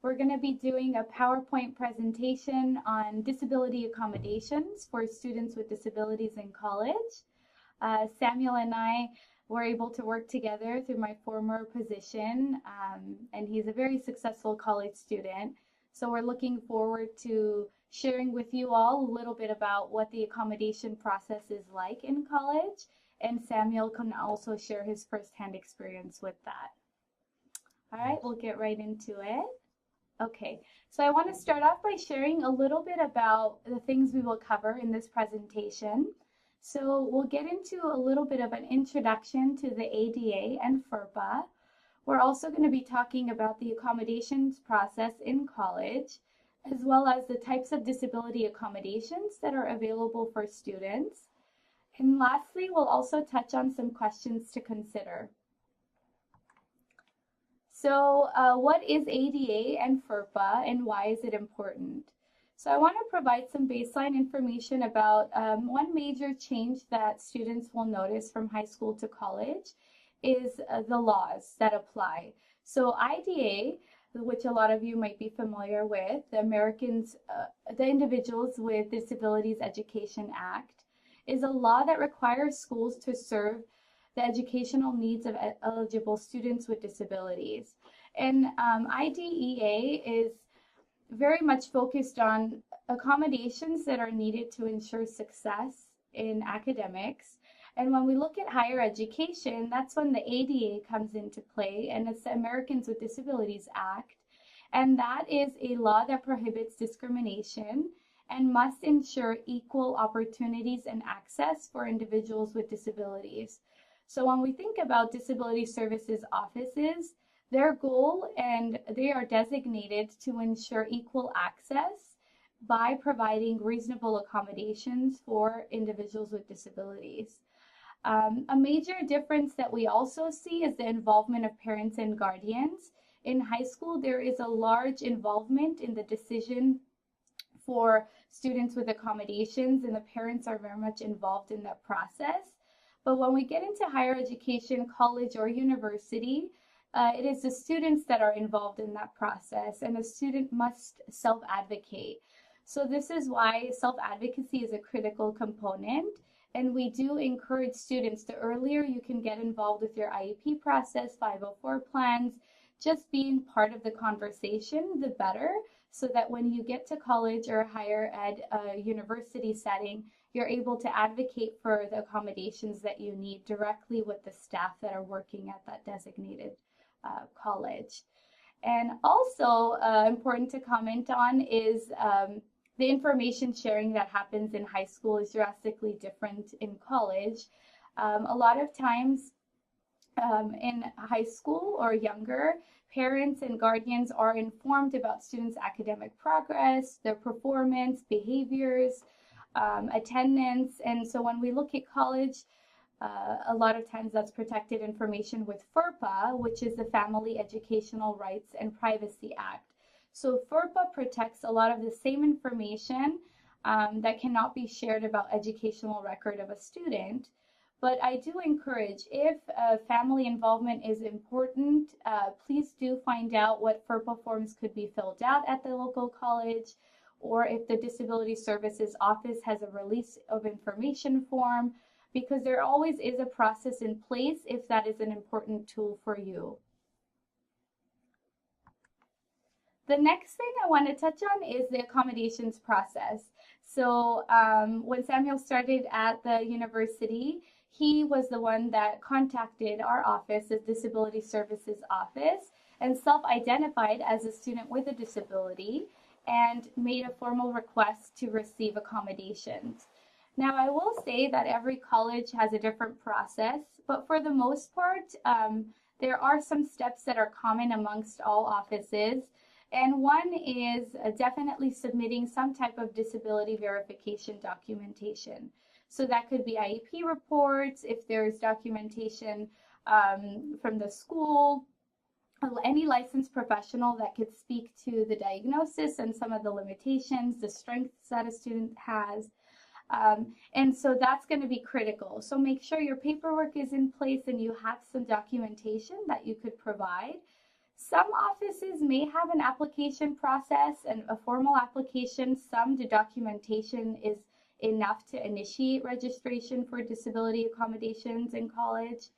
We're going to be doing a PowerPoint presentation on disability accommodations for students with disabilities in college. Samuel and I were able to work together through my former position, and he's a very successful college student. So we're looking forward to sharing with you all a little bit about what the accommodation process is like in college, and Samuel can also share his firsthand experience with that. All right, we'll get right into it. Okay, so I want to start off by sharing a little bit about the things we will cover in this presentation. So we'll get into a little bit of an introduction to the ADA and FERPA. We're also going to be talking about the accommodations process in college, as well as the types of disability accommodations that are available for students. And lastly, we'll also touch on some questions to consider. So what is ADA and FERPA, and why is it important? So I want to provide some baseline information about one major change that students will notice from high school to college is the laws that apply. So IDA, which a lot of you might be familiar with, the Individuals with Disabilities Education Act, is a law that requires schools to serve the educational needs of eligible students with disabilities. And IDEA is very much focused on accommodations that are needed to ensure success in academics. And when we look at higher education, that's when the ADA comes into play, and it's the Americans with Disabilities Act. And that is a law that prohibits discrimination and must ensure equal opportunities and access for individuals with disabilities. So when we think about disability services offices, their goal, and they are designated to ensure equal access by providing reasonable accommodations for individuals with disabilities. A major difference that we also see is the involvement of parents and guardians. In high school, there is a large involvement in the decision for students with accommodations, and the parents are very much involved in that process. But when we get into higher education, college or university, it is the students that are involved in that process, and a student must self-advocate. So this is why self-advocacy is a critical component, and we do encourage students, the earlier you can get involved with your IEP process, 504 plans, just being part of the conversation, the better, so that when you get to college or higher ed university setting, you're able to advocate for the accommodations that you need directly with the staff that are working at that designated college. And also important to comment on is the information sharing that happens in high school is drastically different in college. A lot of times in high school or younger, parents and guardians are informed about students' academic progress, their performance, behaviors, attendance. And so when we look at college, a lot of times that's protected information with FERPA, which is the Family Educational Rights and Privacy Act. So FERPA protects a lot of the same information that cannot be shared about educational record of a student. But I do encourage, if family involvement is important, please do find out what FERPA forms could be filled out at the local college, or if the Disability Services Office has a release of information form, because there always is a process in place if that is an important tool for you. The next thing I want to touch on is the accommodations process. So when Samuel started at the university, he was the one that contacted our office, the Disability Services Office, and self-identified as a student with a disability and made a formal request to receive accommodations. Now, I will say that every college has a different process, but for the most part, there are some steps that are common amongst all offices. And one is definitely submitting some type of disability verification documentation. So that could be IEP reports, if there's documentation from the school, any licensed professional that could speak to the diagnosis and some of the limitations, the strengths that a student has. And so that's going to be critical. So make sure your paperwork is in place and you have some documentation that you could provide. Some offices may have an application process and a formal application. Some, the documentation is enough to initiate registration for disability accommodations in college.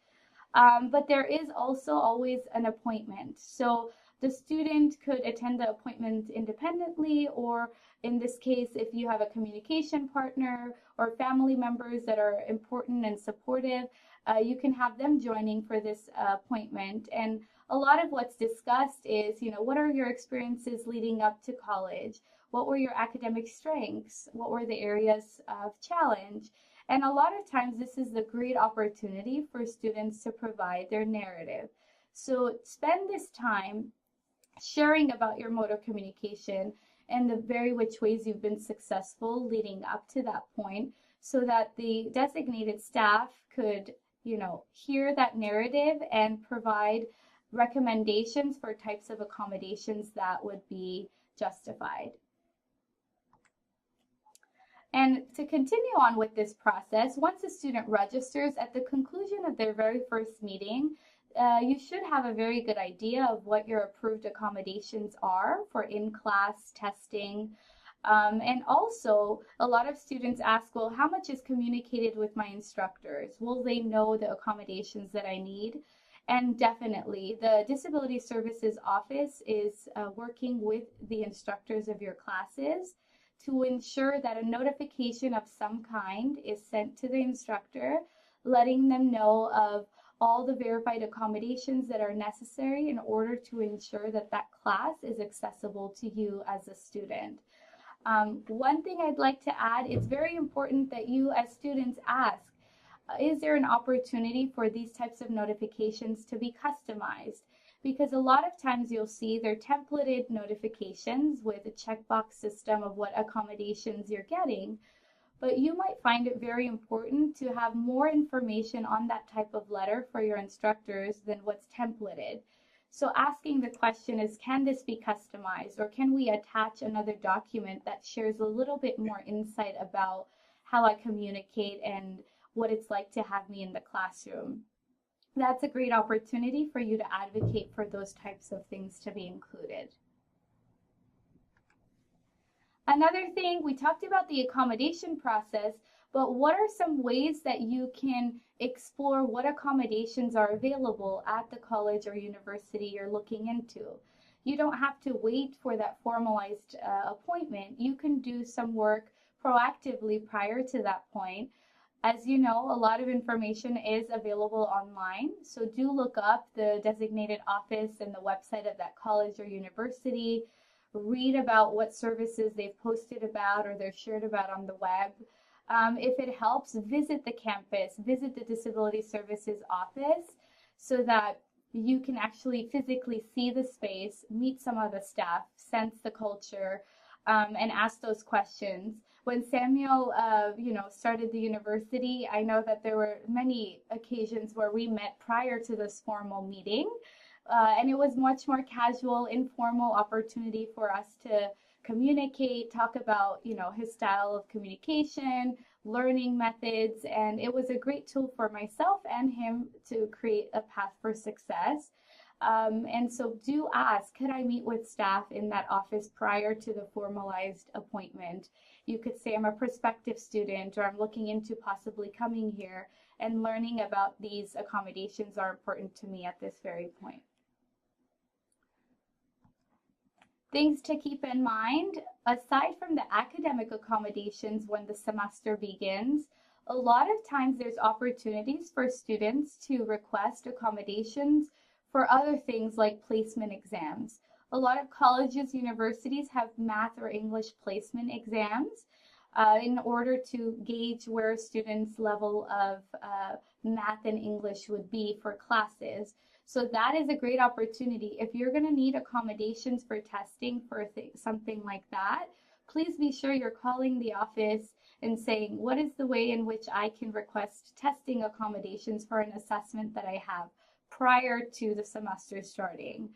But there is also always an appointment. So the student could attend the appointment independently, or in this case, if you have a communication partner or family members that are important and supportive, you can have them joining for this appointment. And a lot of what's discussed is, what are your experiences leading up to college? What were your academic strengths? What were the areas of challenge? And a lot of times this is a great opportunity for students to provide their narrative. So spend this time sharing about your mode of communication and the very which ways you've been successful leading up to that point, so that the designated staff could, hear that narrative and provide recommendations for types of accommodations that would be justified. And to continue on with this process, once a student registers, at the conclusion of their very first meeting, you should have a very good idea of what your approved accommodations are for in-class testing. And also, a lot of students ask, well, how much is communicated with my instructors? Will they know the accommodations that I need? And definitely, the Disability Services Office is working with the instructors of your classes to ensure that a notification of some kind is sent to the instructor, letting them know of all the verified accommodations that are necessary in order to ensure that that class is accessible to you as a student. One thing I'd like to add, it's very important that you as students ask, is there an opportunity for these types of notifications to be customized? Because a lot of times you'll see they're templated notifications with a checkbox system of what accommodations you're getting, but you might find it very important to have more information on that type of letter for your instructors than what's templated. So asking the question is, can this be customized, or can we attach another document that shares a little bit more insight about how I communicate and what it's like to have me in the classroom? That's a great opportunity for you to advocate for those types of things to be included. Another thing, we talked about the accommodation process, but what are some ways that you can explore what accommodations are available at the college or university you're looking into? You don't have to wait for that formalized appointment. You can do some work proactively prior to that point. As you know, a lot of information is available online, so do look up the designated office and the website of that college or university. Read about what services they've posted about or they're shared about on the web. If it helps, visit the campus, visit the Disability Services Office so that you can actually physically see the space, meet some of the staff, sense the culture, and ask those questions. When Samuel, started the university, I know that there were many occasions where we met prior to this formal meeting, and it was much more casual, informal opportunity for us to communicate, talk about, his style of communication, learning methods, and it was a great tool for myself and him to create a path for success. And so do ask, could I meet with staff in that office prior to the formalized appointment? You could say, I'm a prospective student, or I'm looking into possibly coming here, and learning about these accommodations are important to me at this very point. Things to keep in mind, aside from the academic accommodations when the semester begins, a lot of times there's opportunities for students to request accommodations for other things like placement exams. A lot of colleges, universities have math or English placement exams in order to gauge where a student's level of math and English would be for classes. So that is a great opportunity. If you're going to need accommodations for testing for something like that, please be sure you're calling the office and saying, what is the way in which I can request testing accommodations for an assessment that I have prior to the semester starting?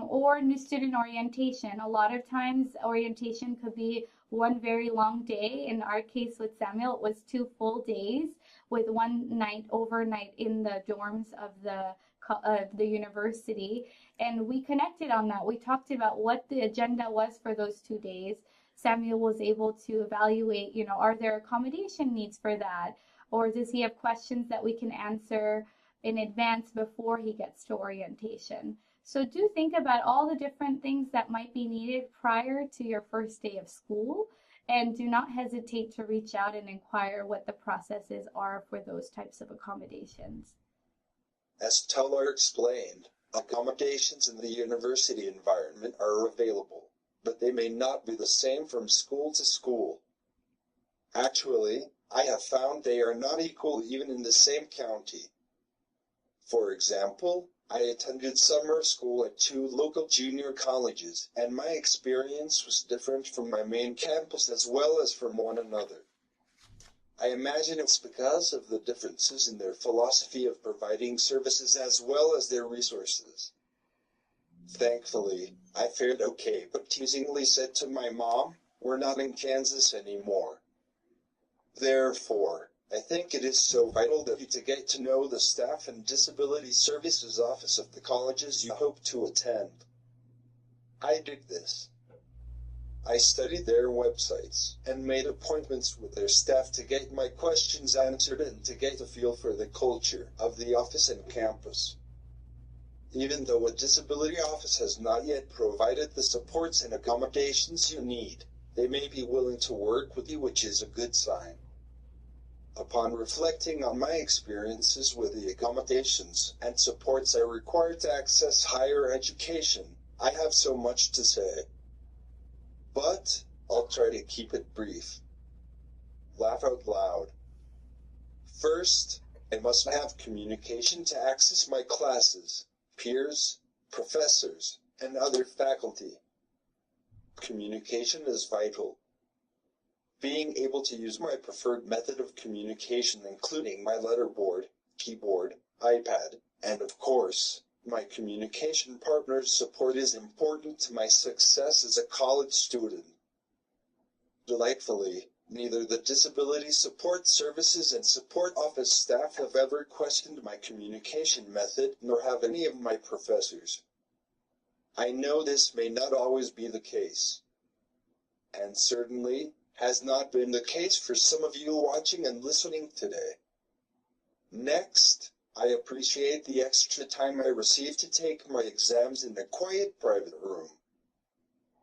Or new student orientation. A lot of times orientation could be one very long day. In our case with Samuel, it was 2 full days with one night overnight in the dorms of the the university, and we connected on that. We talked about what the agenda was for those 2 days. Samuel was able to evaluate, are there accommodation needs for that? Or does he have questions that we can answer in advance before he gets to orientation? So do think about all the different things that might be needed prior to your first day of school, and do not hesitate to reach out and inquire what the processes are for those types of accommodations. As Talar explained, accommodations in the university environment are available, but they may not be the same from school to school. Actually, I have found they are not equal even in the same county. For example, I attended summer school at 2 local junior colleges, and my experience was different from my main campus as well as from one another. I imagine it's because of the differences in their philosophy of providing services as well as their resources. Thankfully, I fared okay, but teasingly said to my mom, "We're not in Kansas anymore." Therefore, I think it is so vital that you to get to know the staff and disability services office of the colleges you hope to attend. I did this. I studied their websites and made appointments with their staff to get my questions answered and to get a feel for the culture of the office and campus. Even though a disability office has not yet provided the supports and accommodations you need, they may be willing to work with you, which is a good sign. Upon reflecting on my experiences with the accommodations and supports I require to access higher education, I have so much to say. But I'll try to keep it brief. Laugh out loud. First, I must have communication to access my classes, peers, professors, and other faculty. Communication is vital. Being able to use my preferred method of communication, including my letterboard, keyboard, iPad, and of course, my communication partner's support, is important to my success as a college student. Delightfully, neither the Disability Support Services and Support Office staff have ever questioned my communication method, nor have any of my professors. I know this may not always be the case, and certainly has not been the case for some of you watching and listening today. Next, I appreciate the extra time I receive to take my exams in a quiet private room.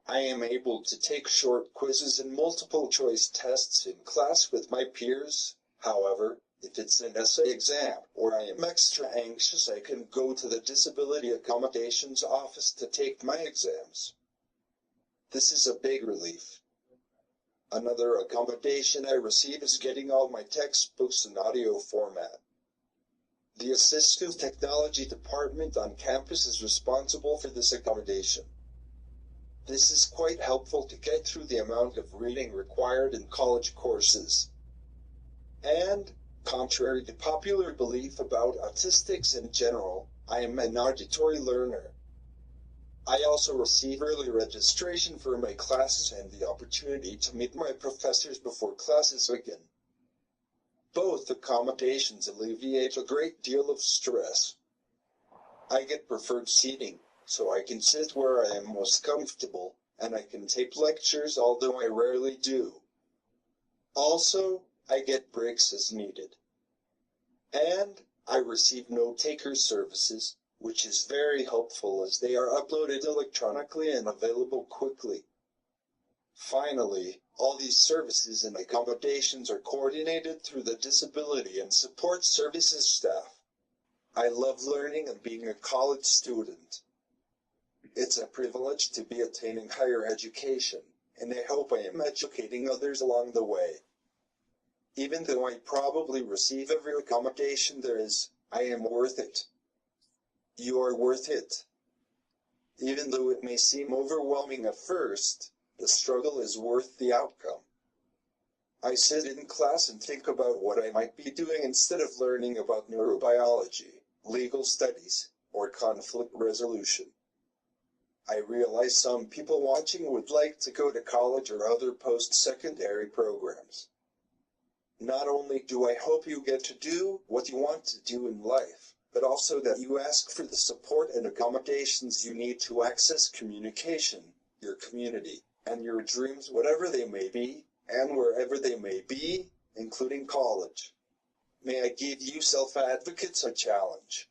I am able to take short quizzes and multiple choice tests in class with my peers. However, if it's an essay exam or I am extra anxious, I can go to the Disability Accommodations office to take my exams. This is a big relief. Another accommodation I receive is getting all my textbooks in audio format. The Assistive Technology Department on campus is responsible for this accommodation. This is quite helpful to get through the amount of reading required in college courses. And, contrary to popular belief about autistics in general, I am an auditory learner. I also receive early registration for my classes and the opportunity to meet my professors before classes begin. Both accommodations alleviate a great deal of stress. I get preferred seating, so I can sit where I am most comfortable, and I can take lectures, although I rarely do. Also, I get breaks as needed. And I receive note-taker services, which is very helpful as they are uploaded electronically and available quickly. Finally, all these services and accommodations are coordinated through the Disability and Support Services staff. I love learning and being a college student. It's a privilege to be attaining higher education, and I hope I am educating others along the way. Even though I probably receive every accommodation there is, I am worth it. You are worth it. Even though it may seem overwhelming at first, the struggle is worth the outcome. I sit in class and think about what I might be doing instead of learning about neurobiology, legal studies, or conflict resolution. I realize some people watching would like to go to college or other post-secondary programs. Not only do I hope you get to do what you want to do in life, but also that you ask for the support and accommodations you need to access communication, your community, and your dreams, whatever they may be, and wherever they may be, including college. May I give you self-advocates a challenge?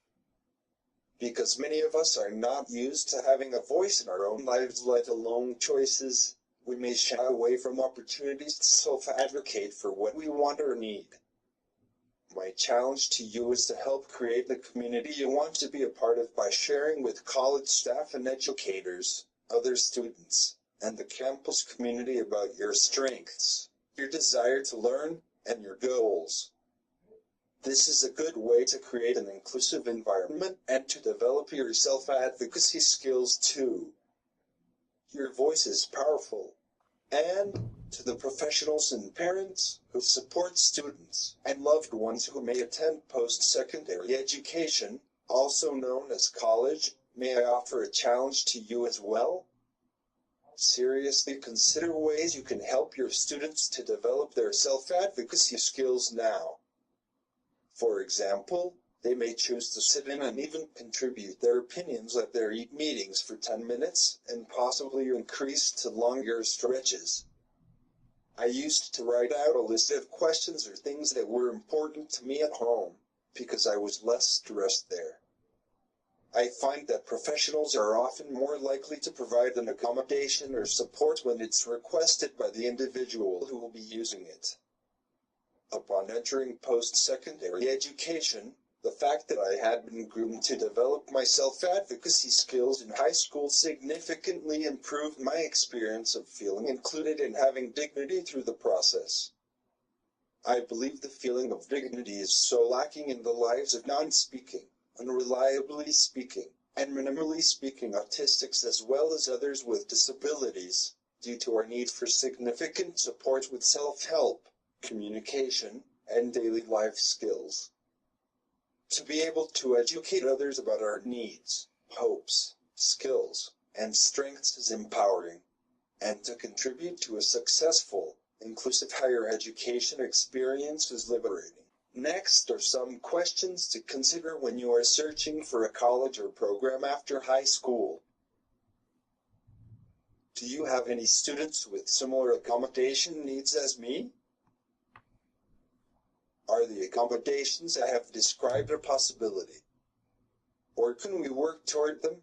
Because many of us are not used to having a voice in our own lives, let alone choices, we may shy away from opportunities to self-advocate for what we want or need. My challenge to you is to help create the community you want to be a part of by sharing with college staff and educators, other students, and the campus community about your strengths, your desire to learn, and your goals. This is a good way to create an inclusive environment and to develop your self-advocacy skills too. Your voice is powerful. And to the professionals and parents who support students and loved ones who may attend post-secondary education, also known as college, may I offer a challenge to you as well? Seriously consider ways you can help your students to develop their self-advocacy skills now. For example, they may choose to sit in and even contribute their opinions at their meetings for 10 minutes, and possibly increase to longer stretches. I used to write out a list of questions or things that were important to me at home, because I was less stressed there. I find that professionals are often more likely to provide an accommodation or support when it's requested by the individual who will be using it. Upon entering post-secondary education, the fact that I had been groomed to develop my self-advocacy skills in high school significantly improved my experience of feeling included and having dignity through the process. I believe the feeling of dignity is so lacking in the lives of non-speaking, unreliably speaking, and minimally speaking autistics as well as others with disabilities, due to our need for significant support with self-help, communication, and daily life skills. To be able to educate others about our needs, hopes, skills, and strengths is empowering, and to contribute to a successful, inclusive higher education experience is liberating. Next are some questions to consider when you are searching for a college or program after high school. Do you have any students with similar accommodation needs as me? Are the accommodations I have described a possibility? Or can we work toward them?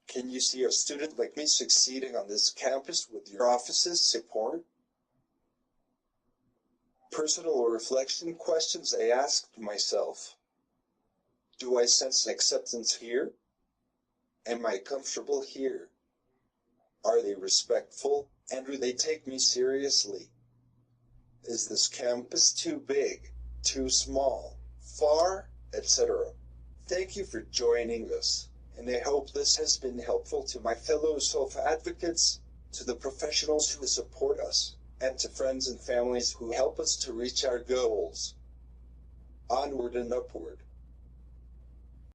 Can you see a student like me succeeding on this campus with your office's support? Personal reflection questions I asked myself. Do I sense acceptance here? Am I comfortable here? Are they respectful, and do they take me seriously? Is this campus too big, too small, far, etc.? Thank you for joining us, and I hope this has been helpful to my fellow self-advocates, to the professionals who support us, and to friends and families who help us to reach our goals. Onward and upward.